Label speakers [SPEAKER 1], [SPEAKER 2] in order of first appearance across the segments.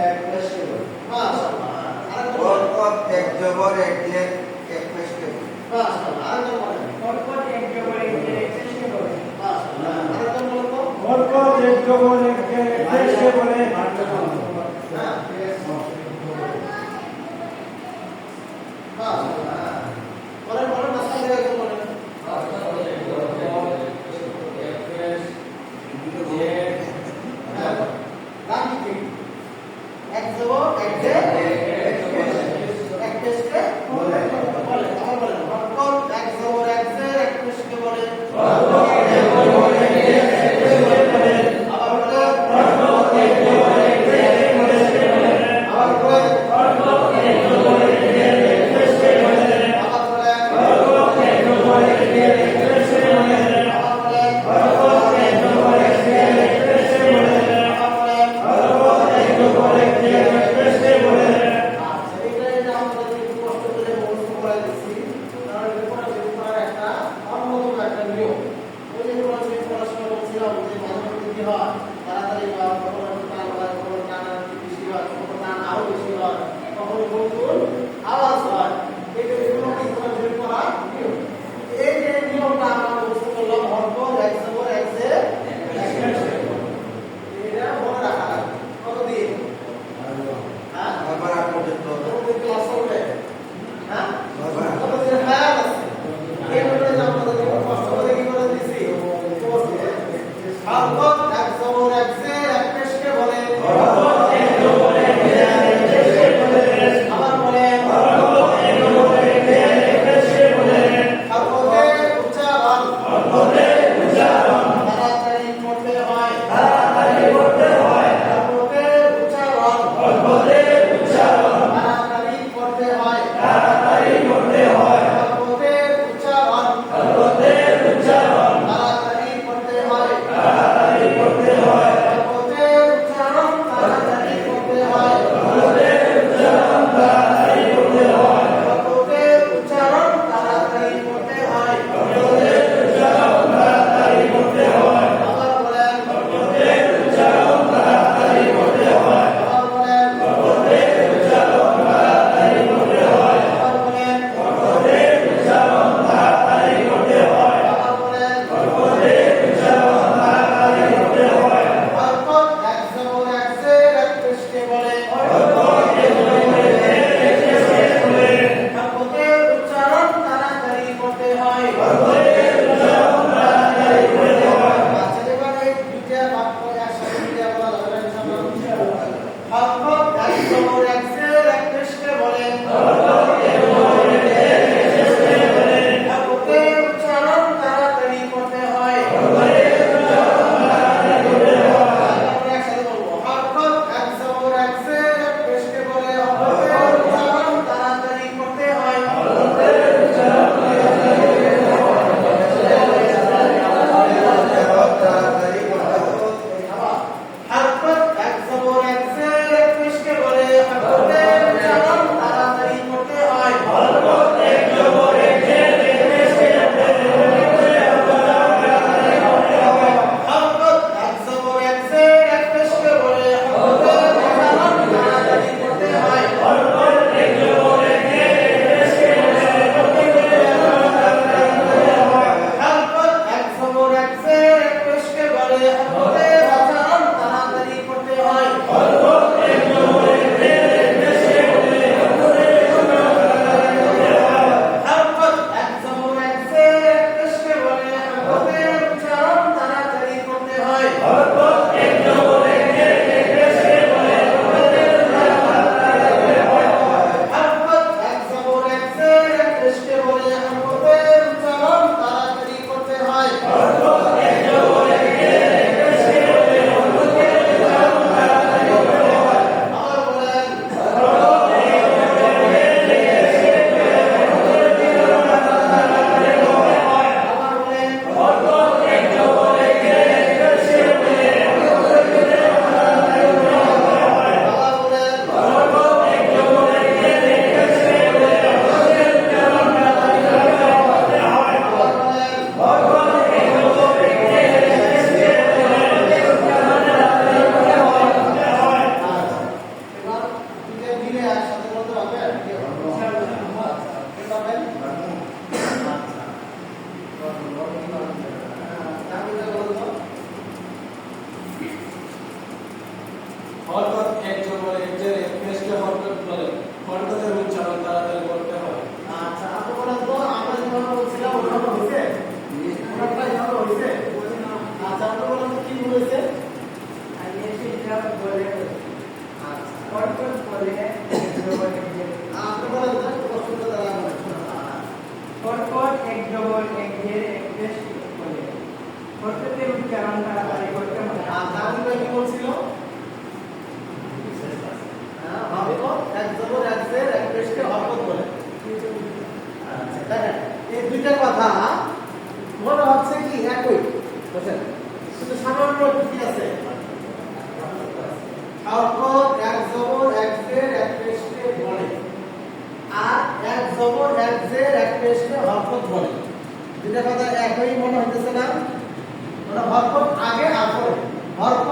[SPEAKER 1] এক পেশকে বলে
[SPEAKER 2] মাশাআল্লাহ
[SPEAKER 3] পরপর এক জবর এক জের এক পেশকে বলে
[SPEAKER 2] মাশাআল্লাহ আরেকজন বলেন
[SPEAKER 1] পরপর এক জবর এক জের এক পেশকে বলে
[SPEAKER 2] মাশাআল্লাহ আরেকজন বলেন তো
[SPEAKER 4] পরপর এক জবর এক জের এক পেশকে বলে
[SPEAKER 2] হ্যাঁ মাশাআল্লাহ বলেন বলেন মাস্টার থেকে একজন বলেন নাম কি এক জবর এক জের এক পেশকে বলে বলে আবার বলেন পরপর এক জবর এক জের এক পেশকে বলে আবার আওয়াজ হয় এটা এগুলো কি করে বের করা এই যে নিয়মটা আমরা বুঝতে পারলাম হরফ এক জবর এক জের এটা মনে রাখা লাগবে কতদিন হ্যাঁ
[SPEAKER 3] আবার আট পর্যন্ত
[SPEAKER 2] কতদিন ক্লাস হবে হ্যাঁ
[SPEAKER 3] আবার
[SPEAKER 2] কতদিন হায়াত আছে এইভাবে যে আমরা যদি কষ্ট করে কি করে দিছি হরফ এক জবর এক জের এক পেশকে বলে আবার বলে তাড়াতাড়ি করতে হয় তাড়াতাড়ি করতে হয়
[SPEAKER 1] হরকত বলে এক জবর এক জের
[SPEAKER 2] আপনি বলেন তো কষ্টটা দ্বারা বলেন
[SPEAKER 1] হরকত এক জবর এক জের এক পেশ বলে হরকতের উচ্চারণ তাড়াতাড়ি করতে হয়
[SPEAKER 2] আর জামিল ভাই কি বলছিল হরকত এক জবর এক জের এক পেশকে হরকত বলে দেখেন এই দুইটা কথা মনে হচ্ছে কি একই বুঝছেন কিন্তু সামান্য কি আছে হরকত এক জবর এক জের এক পেশকে বলে আর এক জবর এক জের এক পেশকে হরকত বলে দুইটা কথা একই মনে হইতেছে না মানে হরকত আগে আর পরে হরকত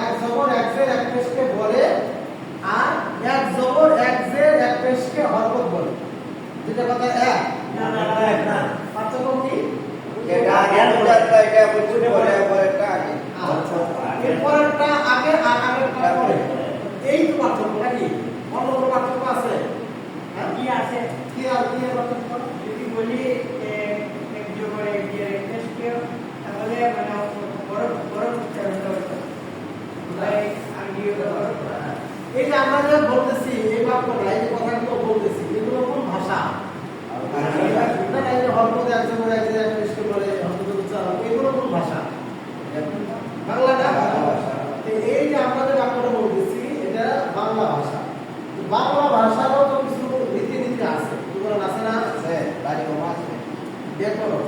[SPEAKER 2] এক জবর এক জের এক পেশকে বলে আর এক জবর এক জের এক পেশকে হরকত বলে দুইটা কথা এক
[SPEAKER 4] না
[SPEAKER 2] পার্থক্য কি
[SPEAKER 3] এটা আগে দুটাটা এটা বলছি পরে পরেরটা আগে
[SPEAKER 2] এরপরেরটা আগে আর আগেরটা পরে এই তো পার্থক্য নাকি অন্য কোনো পার্থক্য আছে হ্যাঁ
[SPEAKER 1] কি আছে
[SPEAKER 2] কি আর কি আর পার্থক্য
[SPEAKER 1] যদি বলি এক জবর এক জের এক পেশকে তাহলে মানে বড় বড় উচ্চারণ করতে হবে তাই আমি
[SPEAKER 2] এই যে আমরা যে বলতেছি এই বাক্যটা এই যে কথাগুলো বলতেছি এগুলো কোন ভাষা না এই যে হরকত এক জবর এক জের এক পেশকে বলে হরকত উচ্চারণ এগুলো কোন ভাষা বাংলা না এই যে আমরা যে বাক্যটা বলতেছি এটা বাংলা ভাষা বাংলা ভাষারও তো কিছু রীতিনীতি আছে এগুলো আছে না
[SPEAKER 3] আছে বাড়ি ওমা আছে
[SPEAKER 2] ব্যাকরণ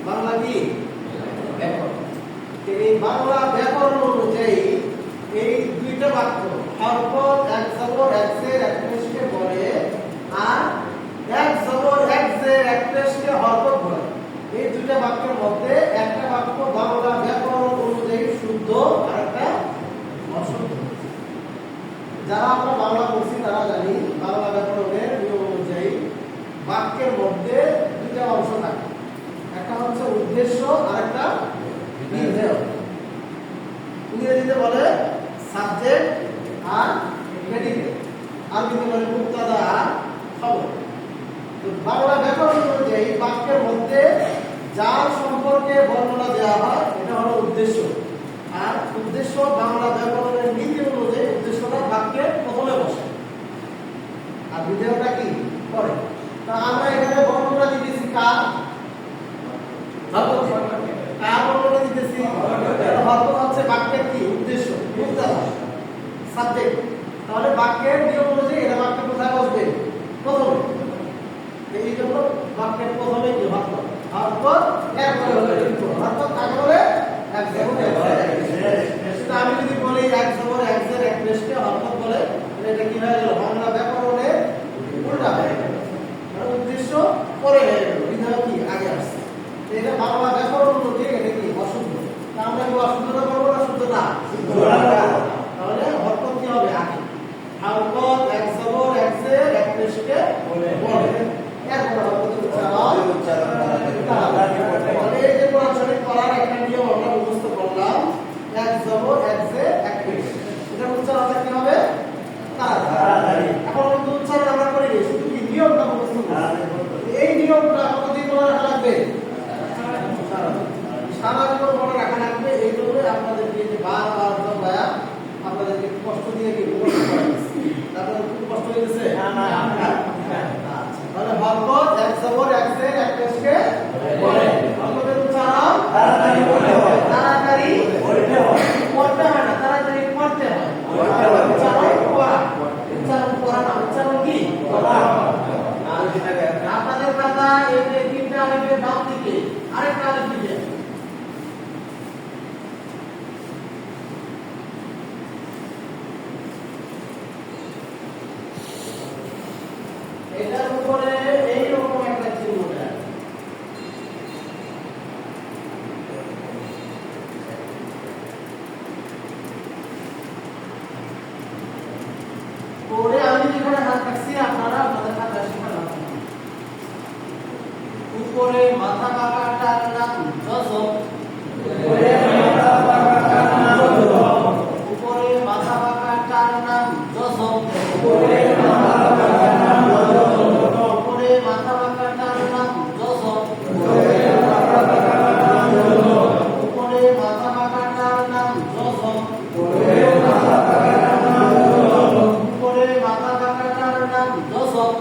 [SPEAKER 2] বাংলা কি ব্যাকরণ এই বাংলা ব্যাকরণ অনুযায়ী এই দুইটা বাক্য হরকত এক জবর এক জের এক পেশকে বলে আর এক জবর এক জের এক পেশকে হরকত বলে এই দুইটা বাক্যের মধ্যে একটা বাক্য বাংলা ব্যাকরণ অনুযায়ী শুদ্ধ আর একটা অশুদ্ধ যারা আমরা বাংলা পড়ছি তারা জানি বাংলা ব্যাকরণের নিয়ম অনুযায়ী বাক্যের মধ্যে দুইটা অংশ থাকে একটা হচ্ছে উদ্দেশ্য আর একটা বিধেয় ইংরেজিতে বলে সাবজেক্ট আর প্রেডিকেট আরবিতে বলে মুক্তাদা আর খবর তো বাংলা ব্যাকরণ অনুযায়ী বাক্যের মধ্যে যার সম্পর্কে বর্ণনা দেওয়া হয় এটা হলো উদ্দেশ্য আর উদ্দেশ্য বাংলা ব্যাকরণের নীতি অনুযায়ী উদ্দেশ্যটা বাক্যের প্রথমে বসে আর বিধেয়টা কি পরে তা আমরা এখানে বর্ণনা দিতেছি কার কার বর্ণনা দিতেছি হরকত হচ্ছে বাক্যের কি উদ্দেশ্য মুক্তাদা সাবজেক্ট তাহলে বাক্যের নিয়ম অনুযায়ী এটা বাক্য কোথায় বসবে প্রথমে এই জন্য বাক্যের প্রথমে কি হরকত হরকত এরপরে হলো হরকত আগে বলে এক জবর এক জের সেটা আমি যদি বলি এক জবর এক জের এক পেশকে হরকত বলে তাহলে এটা কি হয়ে গেল বাংলা ব্যাকরণের উল্টা হয়ে গেল মানে উদ্দেশ্য পরে হয়ে গেল বিধায় কি আগে আসছে তো এটা বাংলা ব্যাকরণ অনুযায়ী এটা কি অশুদ্ধ তা আমরা কি অশুদ্ধটা বলবো না শুদ্ধ না তাহলে হরকত কি হবে আগে হরকত এক জবর এক জের এক পেশকে বলে এরপর হরকত উচ্চারণ তাহলে এই যে কোরআন শরীফ পড়ার একটা নিয়ম আমরা মুখস্থ করলাম এক জবর এক জের এক পেশ এটা উচ্চারণটা কি হবে তাড়াতাড়ি এখন কিন্তু উচ্চারণ আমরা করি শুধু কি নিয়মটা মুখস্থ করব এই নিয়মটা কতদিন মনে রাখা লাগবে সারা জীবন মনে রাখা লাগবে এই জন্য আপনাদেরকে যে বারবার ভাইয়া আপনাদেরকে কষ্ট দিয়ে কি মুখস্থ করাচ্ছি তারপরে খুব কষ্ট হয়েছে তাহলে হরকত এক জবর এক জের এক পেশকে বলে হরকতের উচ্চারণ তাড়াতাড়ি পড়তে হয় না তাড়াতাড়ি পড়তে হয় উচ্চারণ করা না উচ্চারণ কি আপনাদের কথা এই যে তিনটা আলিফের বাম দিকে আরেকটা আলিফ দিকে এটার উপরে এইরকম একটা চিহ্ন দেয় পরে আমি যেখানে হাত রাখছি আপনারা আপনাদের হাত সেখানে উপরে মাথা বাঁকাটার নাম জজম উপরে মাথা বাঁকাটার নাম জজম উপরে মাথা বাঁকাটার নাম জজম উপরে মাথা বাঁকাটার নাম জজম দশক